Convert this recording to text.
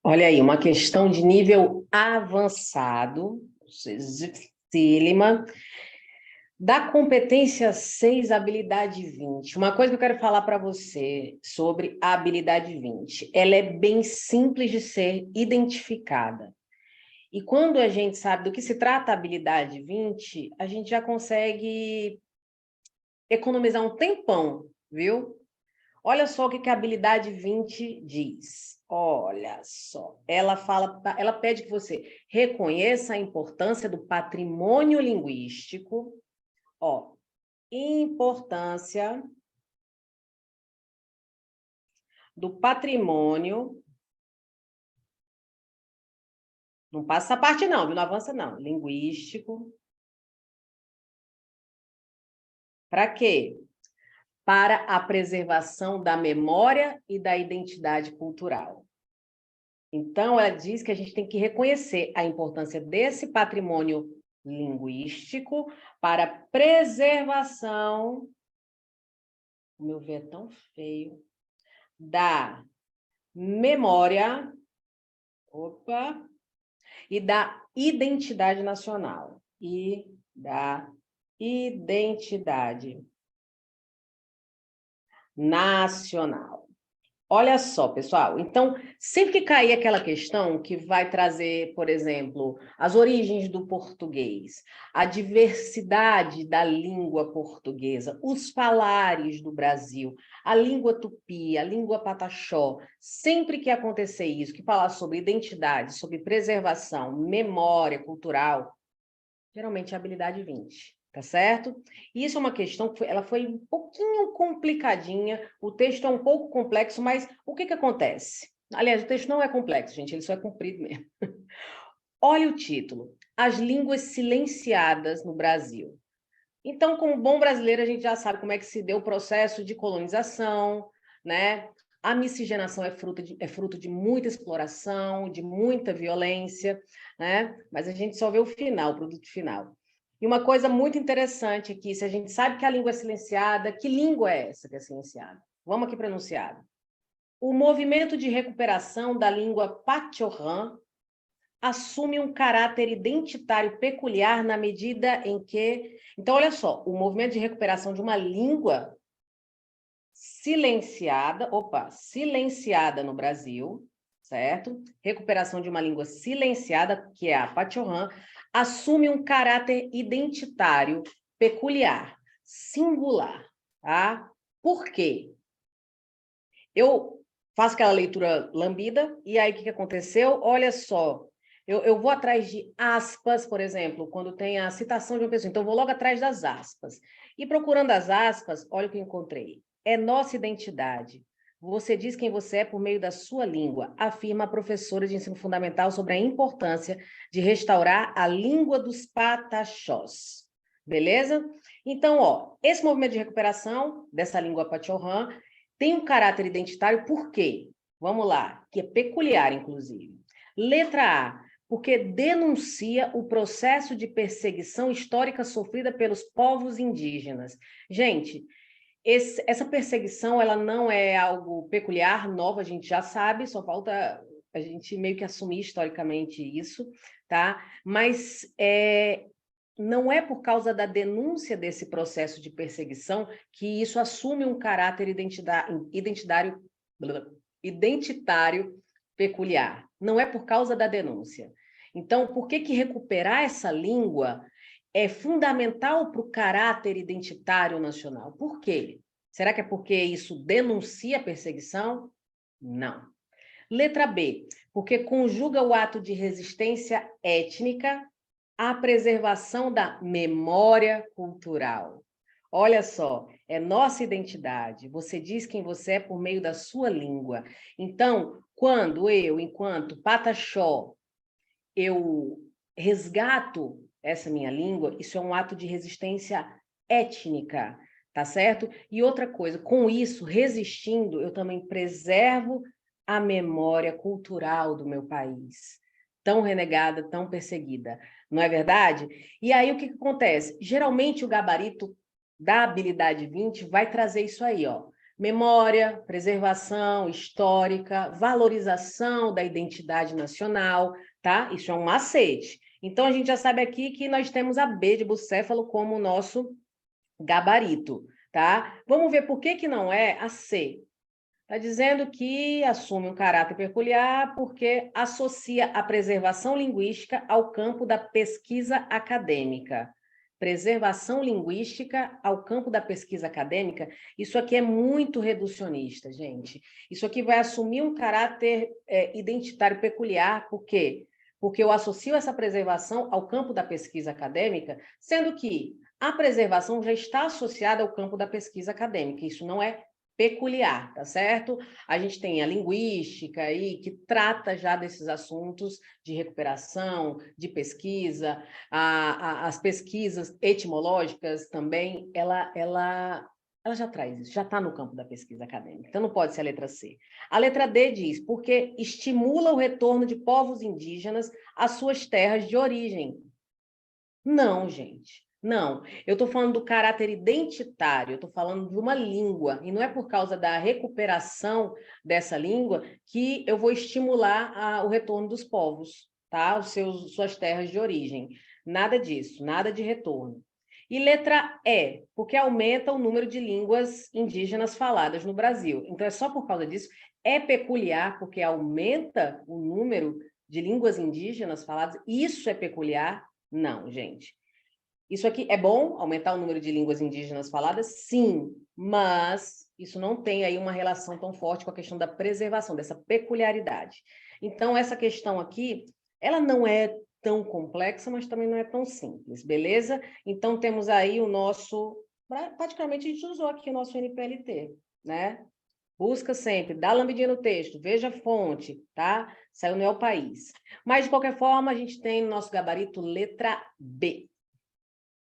Olha aí, uma questão de nível avançado, dificílima, da competência 6, habilidade 20. Uma coisa que eu quero falar para você sobre a habilidade 20, ela é bem simples de ser identificada. E quando a gente sabe do que se trata a habilidade 20, a gente já consegue economizar um tempão, viu? Olha só o que a habilidade 20 diz. Olha só, ela pede que você reconheça a importância do patrimônio linguístico, ó, importância do patrimônio, não passa essa parte não, viu? Não avança não, linguístico, para quê? Para a preservação da memória e da identidade cultural. Então, ela diz que a gente tem que reconhecer a importância desse patrimônio linguístico para a preservação, o meu ver é tão feio, da memória, e da identidade nacional. E da identidade nacional. Olha só, pessoal, então, sempre que cair aquela questão que vai trazer, por exemplo, as origens do português, a diversidade da língua portuguesa, os falares do Brasil, a língua tupi, a língua pataxó, sempre que acontecer isso, que falar sobre identidade, sobre preservação, memória cultural, geralmente é a habilidade 20. Tá certo? Isso é uma questão que ela foi um pouquinho complicadinha, o texto é um pouco complexo, mas o que acontece? Aliás, o texto não é complexo, gente, ele só é comprido mesmo. Olha o título, As Línguas Silenciadas no Brasil. Então, como bom brasileiro, a gente já sabe como é que se deu o processo de colonização, né? A miscigenação é fruto de muita exploração, de muita violência, né? Mas a gente só vê o final, o produto final. E uma coisa muito interessante aqui, se a gente sabe que a língua é silenciada, que língua é essa que é silenciada? Vamos aqui para o enunciado. O movimento de recuperação da língua Pachorrã assume um caráter identitário peculiar na medida em que... Então, olha só, o movimento de recuperação de uma língua silenciada no Brasil, certo? Recuperação de uma língua silenciada, que é a Pachorrã, assume um caráter identitário peculiar, singular, tá? Por quê? Eu faço aquela leitura lambida, e aí o que aconteceu? Olha só, eu vou atrás de aspas, por exemplo, quando tem a citação de uma pessoa, então eu vou logo atrás das aspas. E procurando as aspas, olha o que eu encontrei. É nossa identidade. Você diz quem você é por meio da sua língua, afirma a professora de ensino fundamental sobre a importância de restaurar a língua dos pataxós. Beleza? Então, ó, esse movimento de recuperação dessa língua pachorrã tem um caráter identitário, por quê? Vamos lá, que é peculiar, inclusive. Letra A, porque denuncia o processo de perseguição histórica sofrida pelos povos indígenas. Gente, essa perseguição, ela não é algo peculiar, novo, a gente já sabe, só falta a gente meio que assumir historicamente isso, tá? Mas não é por causa da denúncia desse processo de perseguição que isso assume um caráter identitário peculiar. Não é por causa da denúncia. Então, por que recuperar essa língua é fundamental para o caráter identitário nacional? Por quê? Será que é porque isso denuncia a perseguição? Não. Letra B, porque conjuga o ato de resistência étnica à preservação da memória cultural. Olha só, é nossa identidade. Você diz quem você é por meio da sua língua. Então, quando eu, enquanto pataxó, eu resgato essa minha língua, isso é um ato de resistência étnica, tá certo? E outra coisa, com isso, resistindo, eu também preservo a memória cultural do meu país, tão renegada, tão perseguida, não é verdade? E aí o que acontece? Geralmente o gabarito da habilidade 20 vai trazer isso aí, ó. Memória, preservação histórica, valorização da identidade nacional, tá? Isso é um macete. Então, a gente já sabe aqui que nós temos a B de bucéfalo como o nosso gabarito, tá? Vamos ver por que que não é a C. Está dizendo que assume um caráter peculiar porque associa a preservação linguística ao campo da pesquisa acadêmica. Preservação linguística ao campo da pesquisa acadêmica, isso aqui é muito reducionista, gente. Isso aqui vai assumir um caráter identitário peculiar, por quê? Porque eu associo essa preservação ao campo da pesquisa acadêmica, sendo que a preservação já está associada ao campo da pesquisa acadêmica. Isso não é peculiar, tá certo? A gente tem a linguística aí, que trata já desses assuntos de recuperação, de pesquisa, as pesquisas etimológicas também, ela já traz isso, já está no campo da pesquisa acadêmica, então não pode ser a letra C. A letra D diz, porque estimula o retorno de povos indígenas às suas terras de origem. Não, gente. Não, eu estou falando do caráter identitário, eu estou falando de uma língua, e não é por causa da recuperação dessa língua que eu vou estimular o retorno dos povos, tá? Suas terras de origem. Nada disso, nada de retorno. E letra E, porque aumenta o número de línguas indígenas faladas no Brasil. Então, é só por causa disso. É peculiar, porque aumenta o número de línguas indígenas faladas. Isso é peculiar? Não, gente. Isso aqui é bom, aumentar o número de línguas indígenas faladas? Sim, mas isso não tem aí uma relação tão forte com a questão da preservação, dessa peculiaridade. Então, essa questão aqui, ela não é tão complexa, mas também não é tão simples, beleza? Então, temos aí o nosso... Praticamente, a gente usou aqui o nosso NPLT, né? Busca sempre, dá lambidinha no texto, veja a fonte, tá? Saiu no El País. Mas, de qualquer forma, a gente tem no nosso gabarito letra B.